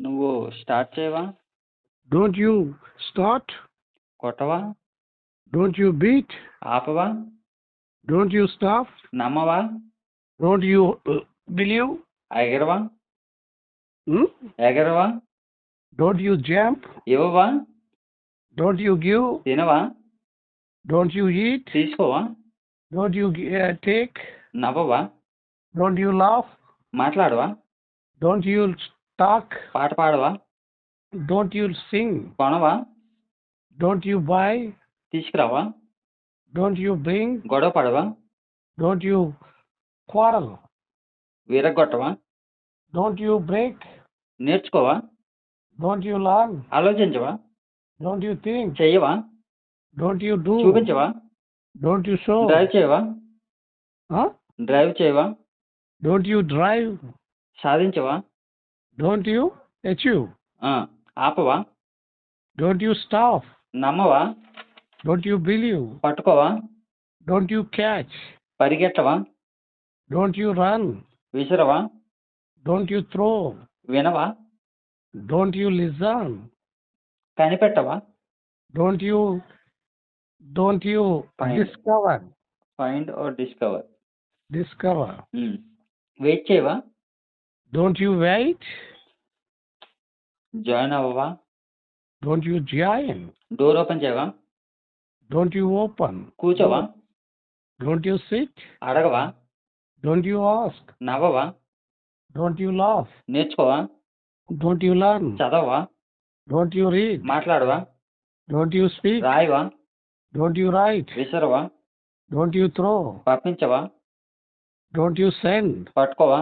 నువ్వు స్టార్ట్ చేయవా? Don't you start? కొట్టవా? Don't you beat? ఆపవా? Don't you stop? నమ్మవా? Don't you believe? ఎగరవా? Hmm? ఎగరవా? Don't you jump? ఇవ్వవా? Don't you give? తినవా? Don't you eat? తీసుకోవా? Don't you take? నవ్వవా? Don't you laugh? మాట్లాడవా? Don't you talk? పాట పాడవా? Don't you sing? కొనవా? Don't you buy? తీసుకురావా? Don't you bring? గొడవ పడవా? Don't you quarrel? విరగొట్టవా? Don't you break? నేర్చుకోవా? Don't you learn? ఆలోచించవా? Don't you think? చెయ్యవా? Don't you do? చూపించవా? Don't you show? Drive చేయవా? Huh? Drive చేయవా? Don't you drive? సాధించవా? Don't you achieve? ఆపవా? Don't you stop? నమ్మవా? Don't you believe? పట్టుకోవా? Don't you catch? పరిగెట్టవా? Don't you run? విసరవా? Don't you throw? వినవా? Don't you listen? కనిపెట్టవా? Don't you Find. discover? Find or discover. Discover. Wait చేయవా? Don't you wait? Join అవ్వవా? Don't you join? Door open చేయవా? Don't you open? కూర్చోవా? Don't you sit? అడగవా? Don't you ask? నవ్వవా? Don't you laugh? నేర్చుకోవా? Don't you learn? చదవవా? Don't you read? మాట్లాడవా? Don't you speak? రాయవా? Don't you write? విసరవా? Don't you throw? పంపించవా? Don't you send? పట్టుకోవా?